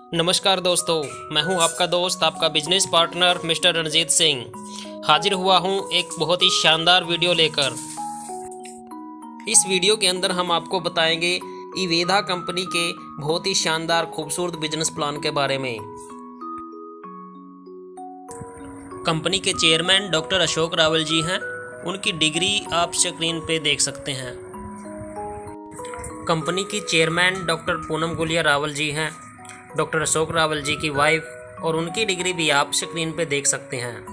नमस्कार दोस्तों, मैं हूं आपका दोस्त, आपका business partner mister Ranjit Singh. हाजिर हुआ हूं एक बहुत ही शानदार वीडियो लेकर। इस वीडियो के अंदर हम आपको बताएंगे इवेदा कंपनी के बहुत ही शानदार खूबसूरत बिजनेस प्लान के बारे में। कंपनी के चेयरमैन डॉक्टर अशोक रावल जी हैं। उनकी डिग्री आप स्क्रीन पे देख सकते हैं। कंपनी की चेयरमैन डॉक्टर पूनम गुलिया रावल जी हैं। डॉक्टर अशोक रावल जी की वाइफ और उनकी डिग्री भी आप स्क्रीन पे देख सकते हैं।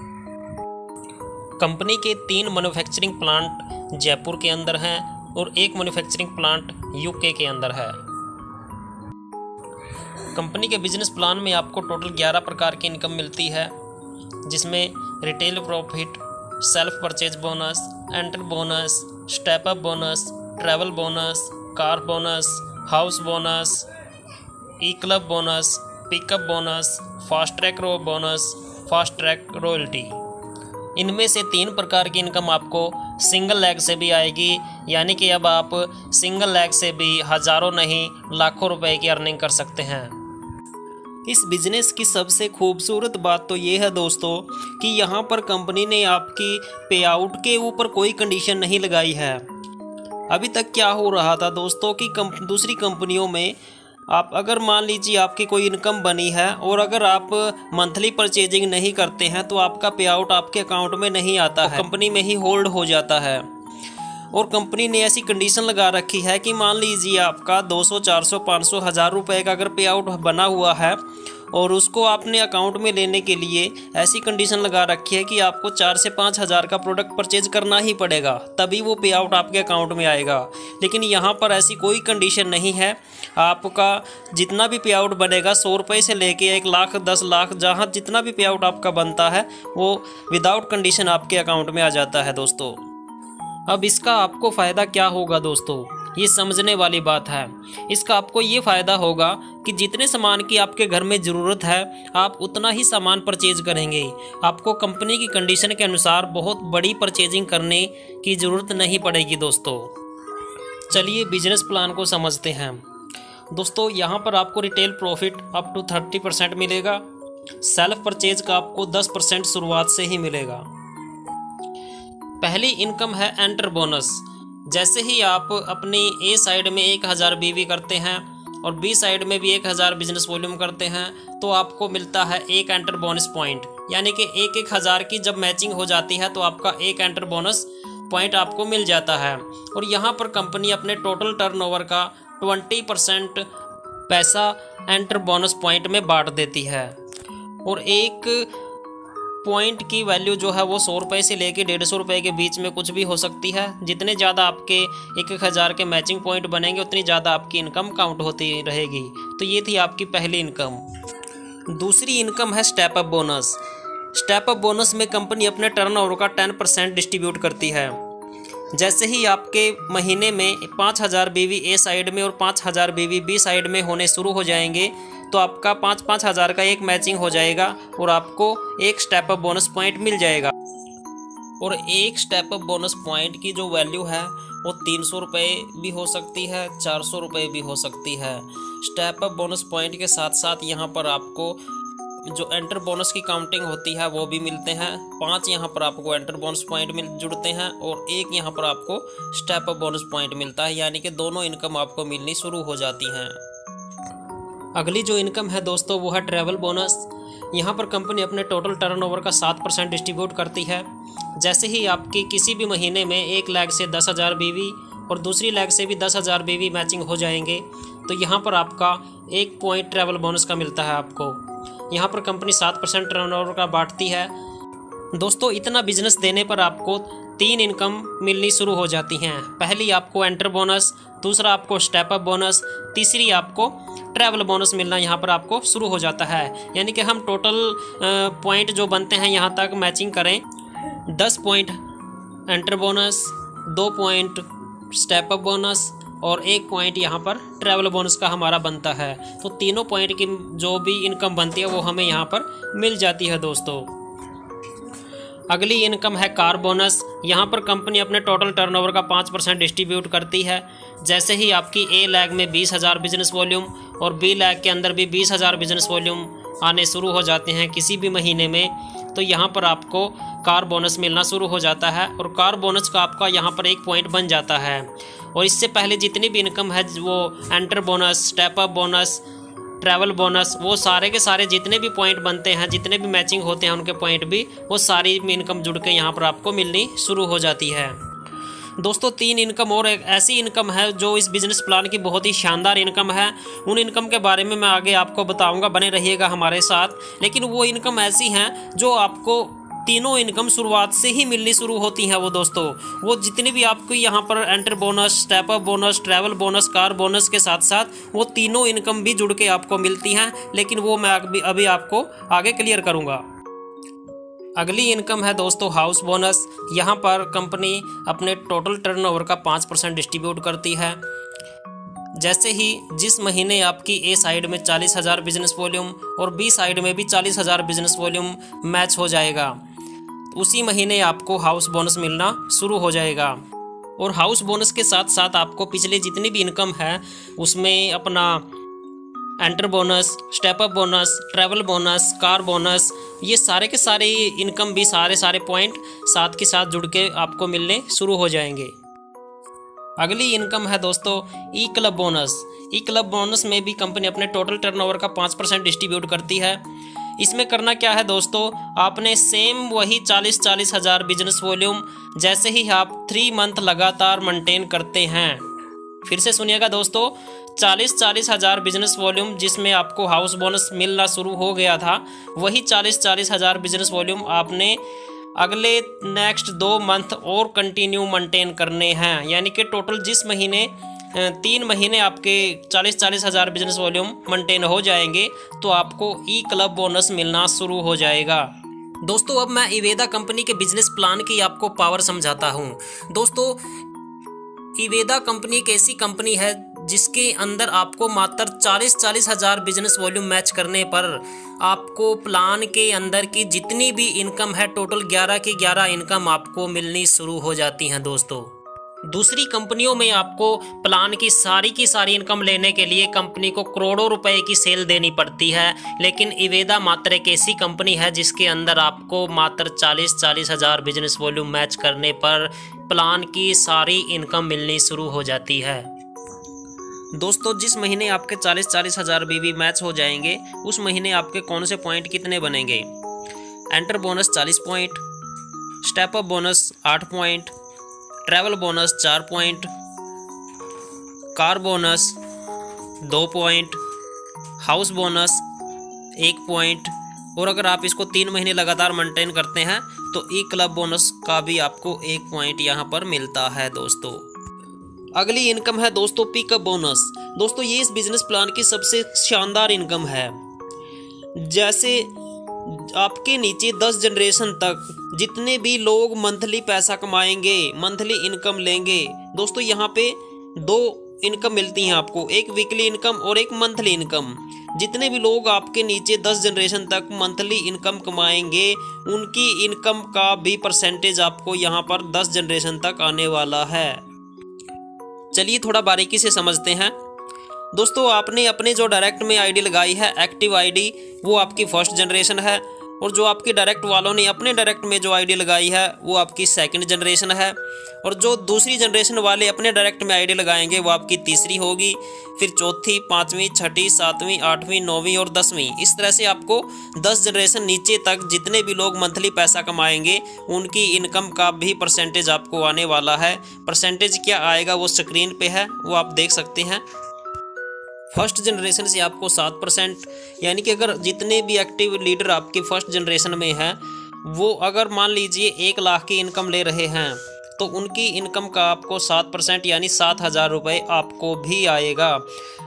कंपनी के 3 मैन्युफैक्चरिंग प्लांट जयपुर के अंदर हैं और एक मैन्युफैक्चरिंग प्लांट यूके के अंदर है। कंपनी के बिजनेस प्लान में आपको टोटल 11 प्रकार की इनकम मिलती है, जिसमें retail profit, self purchase bonus, enter bonus, step up bonus, travel bonus, car bonus, house bonus, E club bonus, pickup bonus, fast track bonus, fast track royalty. इनमें से 3 प्रकार की इनकम आपको सिंगल लेग से भी आएगी, यानी कि अब आप सिंगल लेग से भी हज़ारों नहीं लाखों रुपए की अर्निंग कर सकते हैं। इस बिज़नेस की सबसे खूबसूरत बात तो ये है दोस्तों कि यहाँ पर कंपनी ने आपकी पे आउट के ऊपर कोई कंडीशन नहीं लगाई है। अभी तक क्या हो रहा था दोस्तों कि दूसरी कंपनियों में आप अगर मान लीजिए आपकी कोई इनकम बनी है और अगर आप मंथली परचेजिंग नहीं करते हैं तो आपका पे आउट आपके अकाउंट में नहीं आता है, कंपनी में ही होल्ड हो जाता है। और कंपनी ने ऐसी कंडीशन लगा रखी है कि मान लीजिए आपका 200, 400, 500, 1000 रुपये का अगर पे आउट बना हुआ है और उसको आपने अकाउंट में लेने के लिए ऐसी कंडीशन लगा रखी है कि आपको 4 से 5 हज़ार का प्रोडक्ट परचेज करना ही पड़ेगा, तभी वो पे आउट आपके अकाउंट में आएगा। लेकिन यहाँ पर ऐसी कोई कंडीशन नहीं है। आपका जितना भी पे आउट बनेगा 100 रुपये से लेके 1 लाख, 10 लाख, जहाँ जितना भी पे आउट आपका बनता है वो विदाउट कंडीशन आपके अकाउंट में आ जाता है दोस्तों। अब इसका आपको फ़ायदा क्या होगा दोस्तों, ये समझने वाली बात है। इसका आपको ये फ़ायदा होगा कि जितने सामान की आपके घर में ज़रूरत है आप उतना ही सामान परचेज करेंगे। आपको कंपनी की कंडीशन के अनुसार बहुत बड़ी परचेजिंग करने की ज़रूरत नहीं पड़ेगी दोस्तों। चलिए बिजनेस प्लान को समझते हैं दोस्तों। यहाँ पर आपको रिटेल प्रॉफिट अप टू 30% मिलेगा। सेल्फ परचेज का आपको 10% शुरुआत से ही मिलेगा। पहली इनकम है एंटर बोनस। जैसे ही आप अपनी ए साइड में 1000 बीवी करते हैं और बी साइड में भी 1000 बिजनेस वॉल्यूम करते हैं तो आपको मिलता है एक एंटर बोनस पॉइंट, यानी कि 1,000 की जब मैचिंग हो जाती है तो आपका एक एंटर बोनस पॉइंट आपको मिल जाता है। और यहाँ पर कंपनी अपने टोटल टर्नओवर का 20% पैसा एंटर बोनस पॉइंट में बांट देती है। और एक पॉइंट की वैल्यू जो है वो 100 रुपये से लेके 150 रुपये के बीच में कुछ भी हो सकती है। जितने ज़्यादा आपके 1,000 के मैचिंग पॉइंट बनेंगे उतनी ज़्यादा आपकी इनकम काउंट होती रहेगी। तो ये थी आपकी पहली इनकम। दूसरी इनकम है step up bonus. Step up bonus में कंपनी अपने टर्नओवर का 10% डिस्ट्रीब्यूट करती है। जैसे ही आपके महीने में 5000 बीवी ए साइड में और 5000 बीवी बी साइड में होने शुरू हो जाएंगे तो आपका 5-5 हज़ार का एक मैचिंग हो जाएगा और आपको एक स्टेप अप बोनस पॉइंट मिल जाएगा। और एक स्टेप अप बोनस पॉइंट की जो वैल्यू है वो 300 रुपये भी हो सकती है, 400 रुपये भी हो सकती है। स्टेप अप बोनस पॉइंट के साथ साथ यहाँ पर आपको जो एंटर बोनस की काउंटिंग होती है वो भी मिलते हैं। 5 यहाँ पर आपको एंटर बोनस पॉइंट जुड़ते हैं और एक यहाँ पर आपको स्टेप अप बोनस पॉइंट मिलता है, यानी कि दोनों इनकम आपको मिलनी शुरू हो जाती हैं। अगली जो इनकम है दोस्तों वो है ट्रैवल बोनस। यहाँ पर कंपनी अपने टोटल टर्नओवर का 7% डिस्ट्रीब्यूट करती है। जैसे ही आपकी किसी भी महीने में 1 लाख से 10,000 बीवी और दूसरी लाख से भी 10,000 बीवी मैचिंग हो जाएंगे तो यहाँ पर आपका 1 पॉइंट ट्रैवल बोनस का मिलता है आपको। यहाँ पर कंपनी 7% टर्नओवर का बांटती है दोस्तों। इतना बिजनेस देने पर आपको 3 इनकम मिलनी शुरू हो जाती हैं। पहली आपको एंटर बोनस, दूसरा आपको स्टेप अप बोनस, तीसरी आपको ट्रैवल बोनस मिलना यहाँ पर आपको शुरू हो जाता है। यानी कि हम टोटल पॉइंट जो बनते हैं यहाँ तक मैचिंग करें 10 point enter bonus, 2 point step up bonus और 1 पॉइंट यहाँ पर ट्रैवल बोनस का हमारा बनता है। तो तीनों पॉइंट की जो भी इनकम बनती है वो हमें यहाँ पर मिल जाती है दोस्तों। अगली इनकम है कार बोनस। यहाँ पर कंपनी अपने टोटल टर्नओवर का 5% डिस्ट्रीब्यूट करती है। जैसे ही आपकी ए लैग में 20,000 बिजनेस वॉल्यूम और बी लैग के अंदर भी 20,000 बिजनेस वॉल्यूम आने शुरू हो जाते हैं किसी भी महीने में, तो यहाँ पर आपको कार बोनस मिलना शुरू हो जाता है और कार बोनस का आपका यहाँ पर 1 पॉइंट बन जाता है। और इससे पहले जितनी भी इनकम है वो enter bonus, step up bonus, travel bonus, वो सारे के सारे जितने भी पॉइंट बनते हैं, जितने भी मैचिंग होते हैं उनके पॉइंट भी, वो सारी इनकम जुड़ के यहाँ पर आपको मिलनी शुरू हो जाती है। दोस्तों 3 इनकम और एक ऐसी इनकम है जो इस बिज़नेस प्लान की बहुत ही शानदार इनकम है। उन इनकम के बारे में मैं आगे आपको बताऊंगा, बने रहिएगा हमारे साथ। लेकिन वो इनकम ऐसी हैं जो आपको तीनों इनकम शुरुआत से ही मिलनी शुरू होती हैं। वो दोस्तों वो जितनी भी आपको यहाँ पर enter bonus, step up bonus, travel bonus, car bonus के साथ साथ वो तीनों इनकम भी जुड़ के आपको मिलती हैं, लेकिन वो मैं अभी आपको आगे क्लियर करूँगा। अगली इनकम है दोस्तों हाउस बोनस। यहाँ पर कंपनी अपने टोटल टर्नओवर का 5% डिस्ट्रीब्यूट करती है। जैसे ही जिस महीने आपकी ए साइड में 40,000 बिजनेस वॉल्यूम और बी साइड में भी 40,000 बिजनेस वॉल्यूम मैच हो जाएगा, उसी महीने आपको हाउस बोनस मिलना शुरू हो जाएगा। और हाउस बोनस के साथ साथ आपको पिछले जितनी भी इनकम है उसमें अपना enter bonus, step up bonus, travel bonus, car bonus, ये सारे के सारे इनकम भी सारे पॉइंट साथ के साथ जुड़ के आपको मिलने शुरू हो जाएंगे। अगली इनकम है दोस्तों ई club bonus. E club bonus में भी कंपनी अपने टोटल टर्नओवर का 5% डिस्ट्रीब्यूट करती है। इसमें करना क्या है दोस्तों, आपने सेम वही 40 हज़ार बिजनेस वॉल्यूम जैसे ही आप 3 मंथ लगातार मेंटेन करते हैं, फिर से सुनिएगा दोस्तों, 40 हज़ार बिजनेस वॉल्यूम जिसमें आपको हाउस बोनस मिलना शुरू हो गया था, वही 40 हज़ार बिजनेस वॉल्यूम आपने अगले नेक्स्ट 2 मंथ और कंटिन्यू मेंटेन करने हैं। यानी कि टोटल जिस महीने 3 महीने आपके 40 हज़ार बिजनेस वॉल्यूम मेंटेन हो जाएंगे तो आपको ई क्लब बोनस मिलना शुरू हो जाएगा। दोस्तों अब मैं इवेदा कंपनी के बिजनेस प्लान की आपको पावर समझाता हूँ। दोस्तों इवेदा कंपनी एक ऐसी कंपनी है जिसके अंदर आपको मात्र 40 हज़ार बिजनेस वॉल्यूम मैच करने पर आपको प्लान के अंदर की जितनी भी इनकम है टोटल 11 की 11 इनकम आपको मिलनी शुरू हो जाती हैं। दोस्तों दूसरी कंपनियों में आपको प्लान की सारी इनकम लेने के लिए कंपनी को करोड़ों रुपए की सेल देनी पड़ती है, लेकिन इवेदा मात्र एक ऐसी कंपनी है जिसके अंदर आपको मात्र 40 हज़ार बिजनेस वॉल्यूम मैच करने पर प्लान की सारी इनकम मिलनी शुरू हो जाती है। दोस्तों जिस महीने आपके 40 हज़ार बीवी मैच हो जाएंगे उस महीने आपके कौन से पॉइंट कितने बनेंगे, enter bonus 40 point, step up bonus 8 point, travel bonus 4 point, car bonus 2 point, house bonus 1 point, और अगर आप इसको 3 महीने लगातार मेंटेन करते हैं तो ई क्लब बोनस का भी आपको 1 पॉइंट यहाँ पर मिलता है। दोस्तों अगली इनकम है दोस्तों पिकअप बोनस। दोस्तों ये इस बिजनेस प्लान की सबसे शानदार इनकम है। जैसे आपके नीचे 10 जनरेशन तक जितने भी लोग मंथली पैसा कमाएंगे, मंथली इनकम लेंगे, दोस्तों यहाँ पे 2 इनकम मिलती हैं आपको, एक वीकली इनकम और एक मंथली इनकम। जितने भी लोग आपके नीचे 10 जनरेशन तक मंथली इनकम कमाएंगे उनकी इनकम का भी परसेंटेज आपको यहाँ पर 10 जनरेशन तक आने वाला है। चलिए थोड़ा बारीकी से समझते हैं। दोस्तों आपने अपने जो डायरेक्ट में आईडी लगाई है एक्टिव आईडी, वो आपकी फर्स्ट जनरेशन है, और जो आपकी डायरेक्ट वालों ने अपने डायरेक्ट में जो आईडी लगाई है वो आपकी सेकंड जनरेशन है, और जो दूसरी जनरेशन वाले अपने डायरेक्ट में आईडी लगाएंगे वो आपकी तीसरी होगी, फिर चौथी, 5वीं, 6ठी, 7वीं, 8वीं, 9वीं और 10वीं। इस तरह से आपको 10 जनरेशन नीचे तक जितने भी लोग मंथली पैसा कमाएंगे उनकी इनकम का भी परसेंटेज आपको आने वाला है। परसेंटेज क्या आएगा वो स्क्रीन पे है, वो आप देख सकते हैं। फर्स्ट जनरेशन से आपको 7%, यानी कि अगर जितने भी एक्टिव लीडर आपके फर्स्ट जनरेशन में हैं वो अगर मान लीजिए 1 लाख की इनकम ले रहे हैं तो उनकी इनकम का आपको 7% यानी 7,000 रुपये आपको भी आएगा।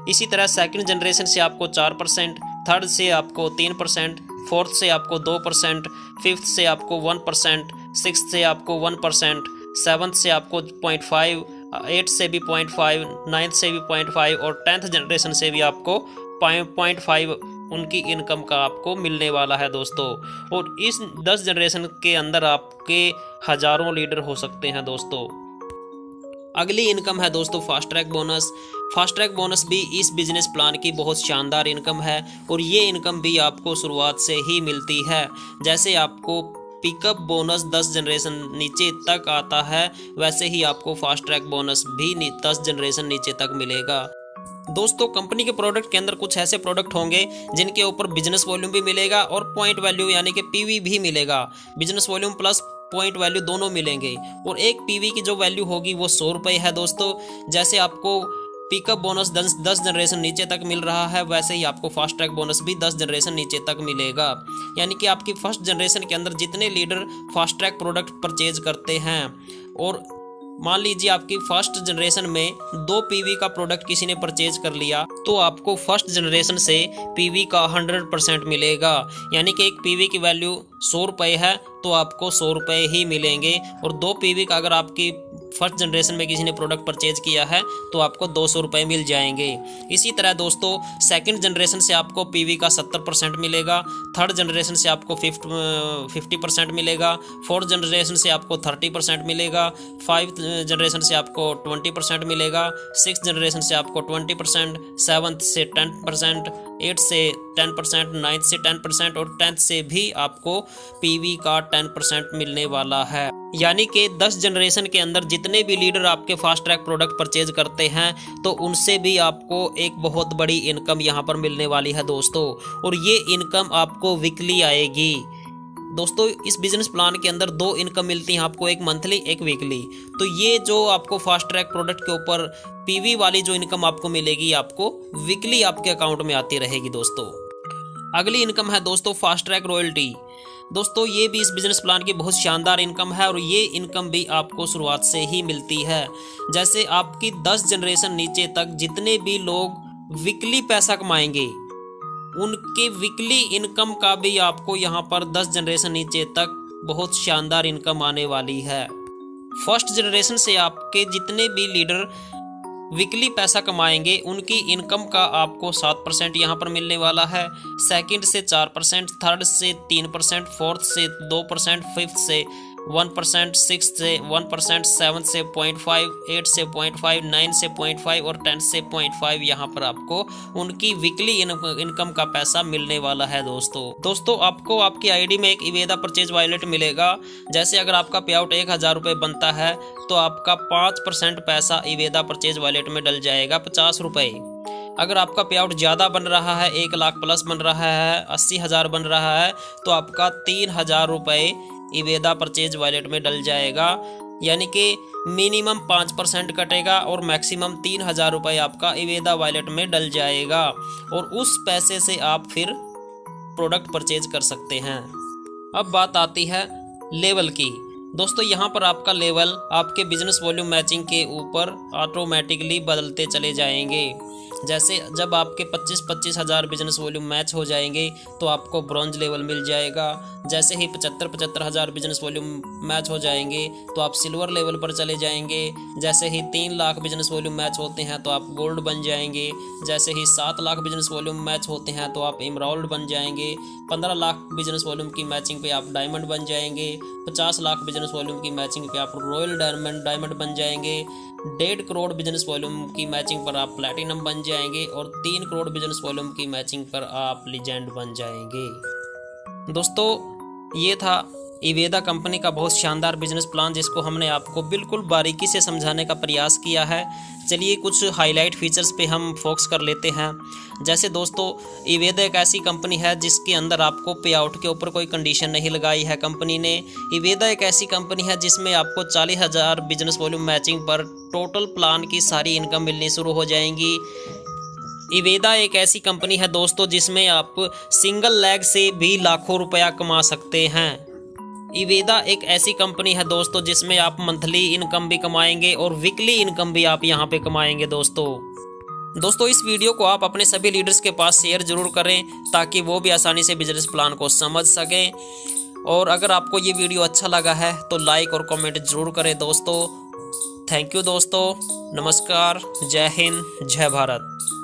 इसी तरह सेकंड जनरेशन से आपको 4%, थर्ड से आपको 3%, फोर्थ से आपको 2%, फिफ्थ से आपको 1%, सिक्स्थ से आपको 1%, सेवन्थ से आपको 0.5, 8 से भी 0.5, 9th से भी 0.5 और 10th जनरेशन से भी आपको 0.5 उनकी इनकम का आपको मिलने वाला है दोस्तों। और इस 10 जनरेशन के अंदर आपके हज़ारों लीडर हो सकते हैं दोस्तों। अगली इनकम है दोस्तों fast track bonus. Fast track bonus भी इस बिजनेस प्लान की बहुत शानदार इनकम है और ये इनकम भी आपको शुरुआत से ही मिलती है। जैसे आपको पिकअप बोनस 10 जनरेशन नीचे तक आता है, वैसे ही आपको फास्ट ट्रैक बोनस भी 10 जनरेशन नीचे तक मिलेगा। दोस्तों कंपनी के प्रोडक्ट के अंदर कुछ ऐसे प्रोडक्ट होंगे जिनके ऊपर बिजनेस वॉल्यूम भी मिलेगा और पॉइंट वैल्यू यानी कि पीवी भी मिलेगा। Business volume plus point value दोनों मिलेंगे और एक पीवी की जो वैल्यू होगी वो 100 रुपये है दोस्तों। जैसे आपको पिकअप बोनस 10 जनरेशन नीचे तक मिल रहा है, वैसे ही आपको फास्ट ट्रैक बोनस भी 10 जनरेशन नीचे तक मिलेगा। यानी कि आपकी फर्स्ट जनरेशन के अंदर जितने leader fast track product purchase करते हैं और मान लीजिए आपकी फर्स्ट जनरेशन में 2 पीवी का प्रोडक्ट किसी ने परचेज कर लिया, तो आपको फर्स्ट जनरेशन से पीवी का 100% मिलेगा। यानी कि एक पीवी की वैल्यू 100 रुपये है तो आपको 100 रुपये ही मिलेंगे। और 2 पीवी का अगर आपकी फर्स्ट जनरेशन में किसी ने प्रोडक्ट परचेज किया है तो आपको 200 रुपये मिल जाएंगे। इसी तरह दोस्तों सेकंड जनरेशन से आपको पीवी का 70% मिलेगा, थर्ड जनरेशन से आपको 50% मिलेगा, फोर्थ जनरेशन से आपको 30% मिलेगा, 5th जनरेशन से आपको 20% मिलेगा, 6th जनरेशन से आपको 20%, 7th से 10%, 8th से 10%, 9th से 10% और 10th से भी आपको पीवी का 10% मिलने वाला है। यानी कि 10 जनरेशन के अंदर जितने भी लीडर आपके फास्ट ट्रैक प्रोडक्ट परचेज करते हैं तो उनसे भी आपको एक बहुत बड़ी इनकम यहाँ पर मिलने वाली है दोस्तों। और ये इनकम आपको वीकली आएगी दोस्तों। इस बिजनेस प्लान के अंदर 2 इनकम मिलती हैं आपको, एक मंथली एक वीकली। तो ये जो आपको फास्ट ट्रैक प्रोडक्ट के ऊपर पीवी वाली जो इनकम आपको मिलेगी, आपको वीकली आपके अकाउंट में आती रहेगी दोस्तों। अगली इनकम है दोस्तों फास्ट ट्रैक रॉयल्टी। दोस्तों ये भी इस बिजनेस प्लान की बहुत शानदार इनकम है और ये इनकम भी आपको शुरुआत से ही मिलती है। जैसे आपकी 10 जनरेशन नीचे तक जितने भी लोग वीकली पैसा कमाएंगे, उनके वीकली इनकम का भी आपको यहाँ पर 10 जनरेशन नीचे तक बहुत शानदार इनकम आने वाली है। फर्स्ट जनरेशन से आपके जितने भी लीडर वीकली पैसा कमाएंगे उनकी इनकम का आपको 7% यहाँ पर मिलने वाला है, सेकंड से 4%, थर्ड से 3%, फोर्थ से 2%, फिफ्थ से 1%, सिक्स्थ से 1%, सेवन्थ से 0.5, 8 से 0.5, 9 से 0.5 और 10 से 0.5 यहाँ पर आपको उनकी वीकली इनकम का पैसा मिलने वाला है दोस्तों आपको आपकी आईडी में एक इवेदा परचेज वॉलेट मिलेगा। जैसे अगर आपका पे आउट 1000 रुपये बनता है तो आपका 5% पैसा इवेदा परचेज वॉलेट में डल जाएगा, 50 रुपये। अगर आपका पे आउट ज़्यादा बन रहा है, 1 लाख प्लस बन रहा है, 80,000 बन रहा है, तो आपका 3000 रुपये इवेदा परचेज वॉलेट में डल जाएगा। यानी कि मिनिमम 5% कटेगा और मैक्सिमम 3000 रुपये आपका इवेदा वॉलेट में डल जाएगा और उस पैसे से आप फिर प्रोडक्ट परचेज कर सकते हैं। अब बात आती है लेवल की। दोस्तों यहाँ पर आपका लेवल आपके बिजनेस वॉल्यूम मैचिंग के ऊपर ऑटोमेटिकली बदलते चले जाएंगे। जैसे जब आपके 25-25 हज़ार बिजनेस वॉल्यूम मैच हो जाएंगे तो आपको ब्रॉन्ज लेवल मिल जाएगा। जैसे ही 75-75 हज़ार बिजनेस वॉल्यूम मैच हो जाएंगे तो आप सिल्वर लेवल पर चले जाएंगे। जैसे ही 3 लाख बिजनेस वॉल्यूम मैच होते हैं तो आप गोल्ड बन जाएंगे। जैसे ही 7 लाख बिजनेस वॉल्यूम मैच होते हैं तो आप एमराल्ड बन जाएंगे। 15 लाख बिजनेस वॉल्यूम की मैचिंग पे आप डायमंड बन जाएंगे। 50 लाख बिजनेस वॉल्यूम की मैचिंग पे आप रॉयल डायमंड बन जाएंगे। 1.5 करोड़ बिजनेस वॉल्यूम की मैचिंग पर आप प्लैटिनम बन जाएंगे और 3 करोड़ बिजनेस वॉल्यूम की मैचिंग पर आप लीजेंड बन जाएंगे। दोस्तों ये था इवेदा कंपनी का बहुत शानदार बिजनेस प्लान जिसको हमने आपको बिल्कुल बारीकी से समझाने का प्रयास किया है। चलिए कुछ हाईलाइट फीचर्स पे हम फोकस कर लेते हैं। जैसे दोस्तों इवेदा एक ऐसी कंपनी है जिसके अंदर आपको पे आउट के ऊपर कोई कंडीशन नहीं लगाई है कंपनी ने। इवेदा एक ऐसी कंपनी है जिसमें आपको 40,000 बिजनेस वॉल्यूम मैचिंग पर टोटल प्लान की सारी इनकम मिलनी शुरू हो जाएंगी। इवेदा एक ऐसी कंपनी है दोस्तों जिसमें आप सिंगल लेग से भी लाखों रुपया कमा सकते हैं। इवेदा एक ऐसी कंपनी है दोस्तों जिसमें आप मंथली इनकम भी कमाएंगे और वीकली इनकम भी आप यहां पे कमाएंगे दोस्तों इस वीडियो को आप अपने सभी लीडर्स के पास शेयर जरूर करें ताकि वो भी आसानी से बिजनेस प्लान को समझ सकें। और अगर आपको ये वीडियो अच्छा लगा है तो लाइक और कमेंट जरूर करें दोस्तों। थैंक यू दोस्तों, नमस्कार, जय हिंद, जय भारत।